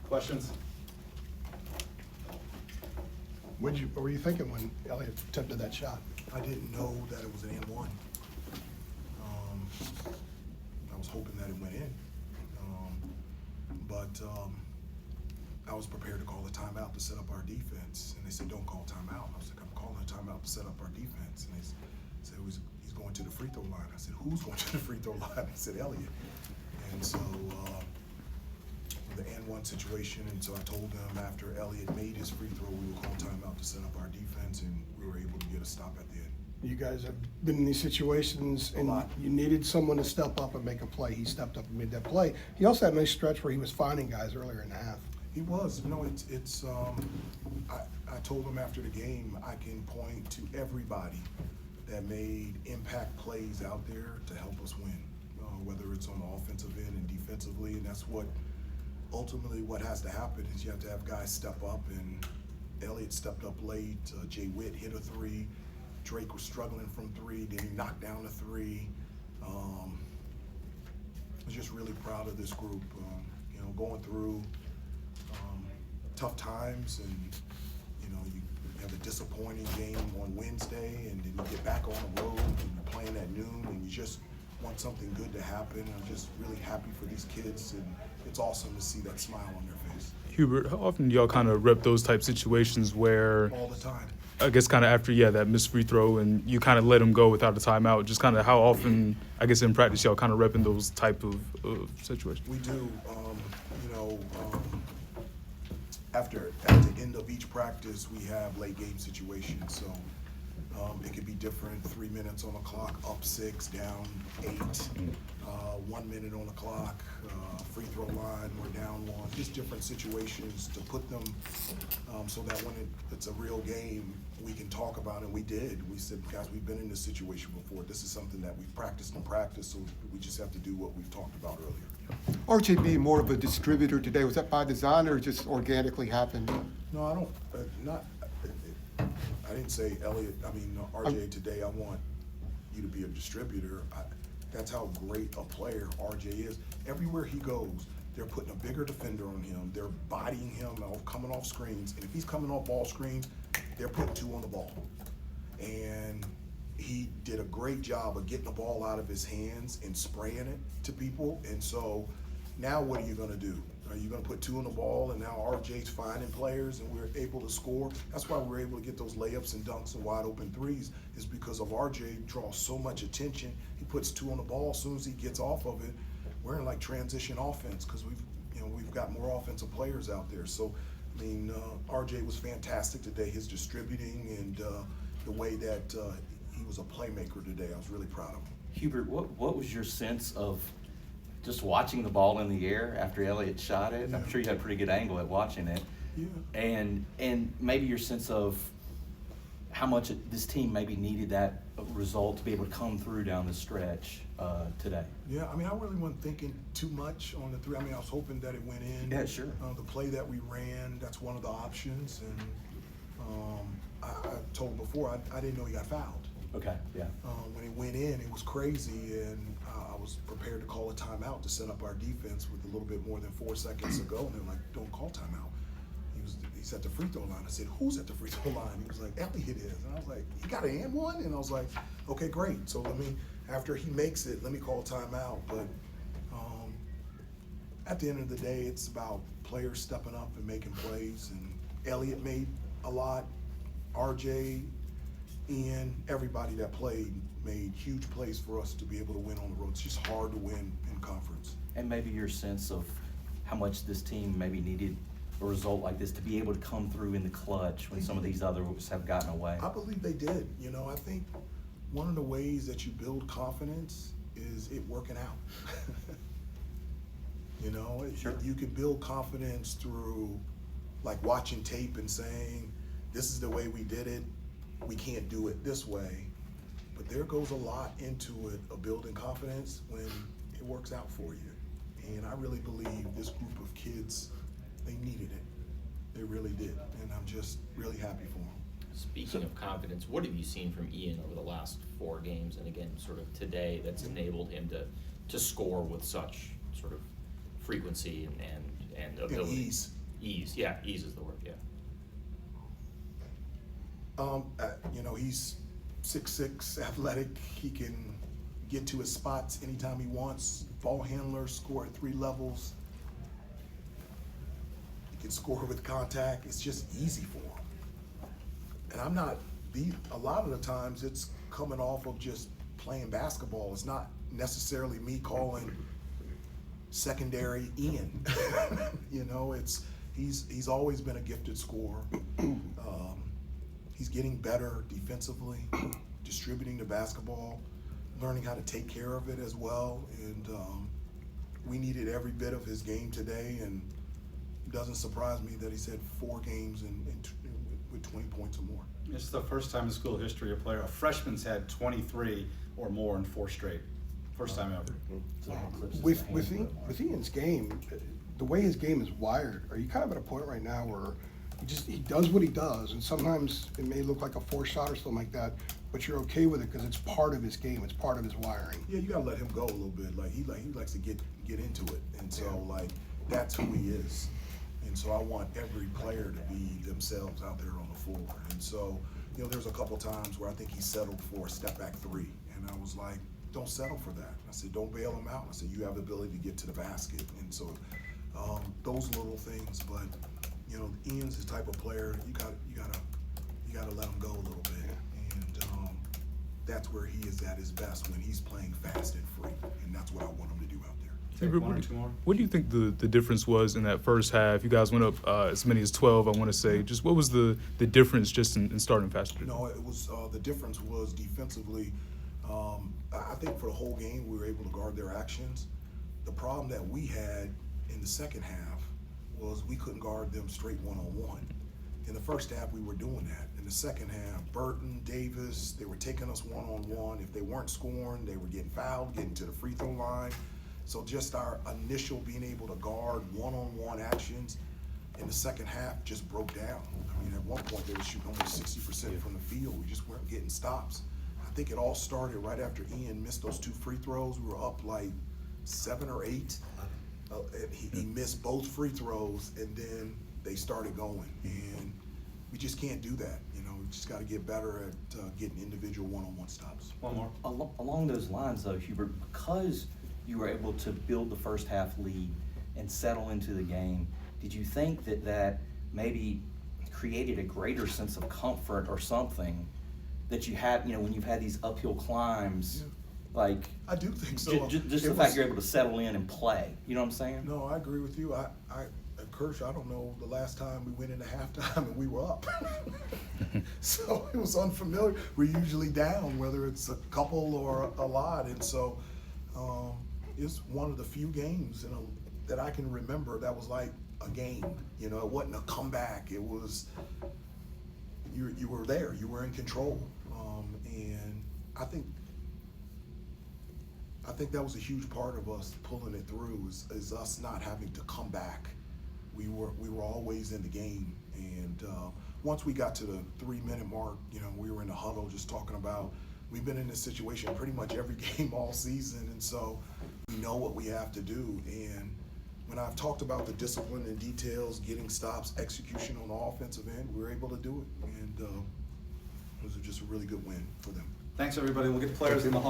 Questions? What were you thinking when Elliott attempted that shot? I didn't know that it was an and one. I was hoping that it went in. But I was prepared to call a timeout to set up our defense. And they said, don't call timeout. I was like, I'm calling a timeout to set up our defense. And they said, he's going to the free throw line. I said, who's going to the free throw line? They said, Elliott. And so the and one situation, and so I told them after Elliott made his free throw, we would call timeout to set up our defense, and we were able to get a stop at the end. You guys have been in these situations, and you needed someone to step up and make a play. He stepped up and made that play. He also had a nice stretch where he was finding guys earlier in the half. He was. You know, I told him after the game, I can point to everybody that made impact plays out there to help us win, whether it's on the offensive end and defensively, and that's what ultimately what has to happen is you have to have guys step up, and Elliott stepped up late. Jay Witt hit a three. Drake was struggling from three, then he knocked down a three. I was just really proud of this group, you know, going through tough times, and you know, you have a disappointing game on Wednesday, and then you get back on the road and you're playing at noon, and you just want something good to happen. I'm just really happy for these kids, and it's awesome to see that smile on their face. Hubert, how often do y'all kind of rep those type situations where, All the time. I guess kind of after, that missed free throw and you kind of let him go without a timeout, just kind of how often, I guess in practice, y'all kind of repping those type of situations? We do. You know, at the end of each practice, we have late game situations. So it could be different. 3 minutes on the clock, up 6, down 8. 1 minute on the clock, free throw line, we're down 1. Just different situations to put them so that when it's a real game, we can talk about it. We did. We said, guys, we've been in this situation before. This is something that we've practiced and practiced, so we just have to do what we've talked about earlier. RJ being more of a distributor today, was that by design or just organically happened? No, I don't. I didn't say Elliott. I mean, RJ today. I want you to be a distributor. That's how great a player RJ is. Everywhere he goes, they're putting a bigger defender on him. They're bodying him, coming off screens. And if he's coming off ball screens, they're putting 2 on the ball. And he did a great job of getting the ball out of his hands and spraying it to people. And so now what are you going to do? Are you going to put 2 on the ball, and now RJ's finding players and we're able to score? That's why we're able to get those layups and dunks and wide open threes, is because of RJ draws so much attention. He puts 2 on the ball. As soon as he gets off of it, we're in like transition offense because we've got more offensive players out there. So, I mean, RJ was fantastic today. His distributing and the way that he was a playmaker today, I was really proud of him. Hubert, what was your sense of just watching the ball in the air after Elliott shot it? I'm sure you had a pretty good angle at watching it. Yeah. And maybe your sense of how much this team maybe needed that result to be able to come through down the stretch today. Yeah, I mean, I really wasn't thinking too much on the 3. I mean, I was hoping that it went in. Yeah, sure. The play that we ran, that's one of the options. And I told before, I didn't know he got fouled. Okay, yeah. When it went in, it was crazy, and I was prepared to call a timeout to set up our defense with a little bit more than 4 seconds to go. And they're like, don't call timeout. He's at the free throw line. I said, who's at the free throw line? He was like, Elliott is. And I was like, he got an and one? And I was like, okay, great. So after he makes it, let me call timeout. But at the end of the day, it's about players stepping up and making plays. And Elliott made a lot. RJ, Ian, everybody that played made huge plays for us to be able to win on the road. It's just hard to win in conference. And maybe your sense of how much this team maybe needed a result like this to be able to come through in the clutch when some of these others have gotten away. I believe they did. You know, I think one of the ways that you build confidence is it working out. You know, Sure. You can build confidence through like watching tape and saying, this is the way we did it. We can't do it this way. But there goes a lot into it of building confidence when it works out for you. And I really believe this group of kids, they needed it. They really did. And I'm just really happy for them. Speaking of confidence, what have you seen from Ian over the last 4 games, and again, sort of today, that's enabled him to score with such sort of frequency and ability? And ease. Ease, yeah, ease is the word, yeah. You know, he's 6'6", athletic. He can get to his spots anytime he wants. Ball handler, score at 3 levels. He can score with contact. It's just easy for him. And a lot of the times it's coming off of just playing basketball. It's not necessarily me calling secondary Ian. You know, he's always been a gifted scorer. He's getting better defensively, distributing the basketball, learning how to take care of it as well. And we needed every bit of his game today, and it doesn't surprise me that he's had 4 games with 20 points or more. It's the first time in school history a freshman's had 23 or more in 4 straight. First time ever. With Ian's game, the way his game is wired, are you kind of at a point right now where he does what he does, and sometimes it may look like a 4 shot or something like that, but you're okay with it because it's part of his game, it's part of his wiring. Yeah, you gotta let him go a little bit. Like he likes to get into it, and so like that's who he is. And so I want every player to be themselves out there on the floor. And so, you know, there's a couple times where I think he settled for a step back 3, and I was like, don't settle for that. I said, don't bail him out. I said, you have the ability to get to the basket. And so those little things, but you know, Ian's the type of player you gotta let him go a little bit. And that's where he is at his best, when he's playing fast and free. And that's what I want him to do out there. Hubert, one or two more. what do you think the difference was in that first half? You guys went up as many as 12, I want to say. Just what was the difference just in starting faster? No, it was the difference was defensively. I think for the whole game we were able to guard their actions. The problem that we had in the second half was we couldn't guard them straight one-on-one. In the first half we were doing that. In the second half, Burton, Davis, they were taking us one-on-one. If they weren't scoring, they were getting fouled, getting to the free throw line. So just our initial being able to guard one-on-one actions in the second half just broke down. I mean, at one point they were shooting almost 60% from the field. We just weren't getting stops. I think it all started right after Ian missed those 2 free throws. We were up like 7 or 8. He missed both free throws, and then they started going. And we just can't do that. You know, we just got to get better at getting individual one-on-one stops. One more. Along those lines, though, Hubert, because you were able to build the first half lead and settle into the game, did you think that maybe created a greater sense of comfort or something that you had, you know, when you've had these uphill climbs? Yeah. Like, I do think so. just the fact you're able to settle in and play. You know what I'm saying? No, I agree with you. Kirsch, I don't know the last time we went into halftime and we were up. So it was unfamiliar. We're usually down, whether it's a couple or a lot. And so it's one of the few games that I can remember that was like a game. You know, it wasn't a comeback. It was, you were there. You were in control. And I think that was a huge part of us pulling it through is us not having to come back. We were always in the game, and once we got to the 3-minute mark, you know, we were in the huddle just talking about we've been in this situation pretty much every game all season, and so we know what we have to do. And when I've talked about the discipline and details, getting stops, execution on the offensive end, we were able to do it, and it was just a really good win for them. Thanks, everybody. We'll get the players in the hall.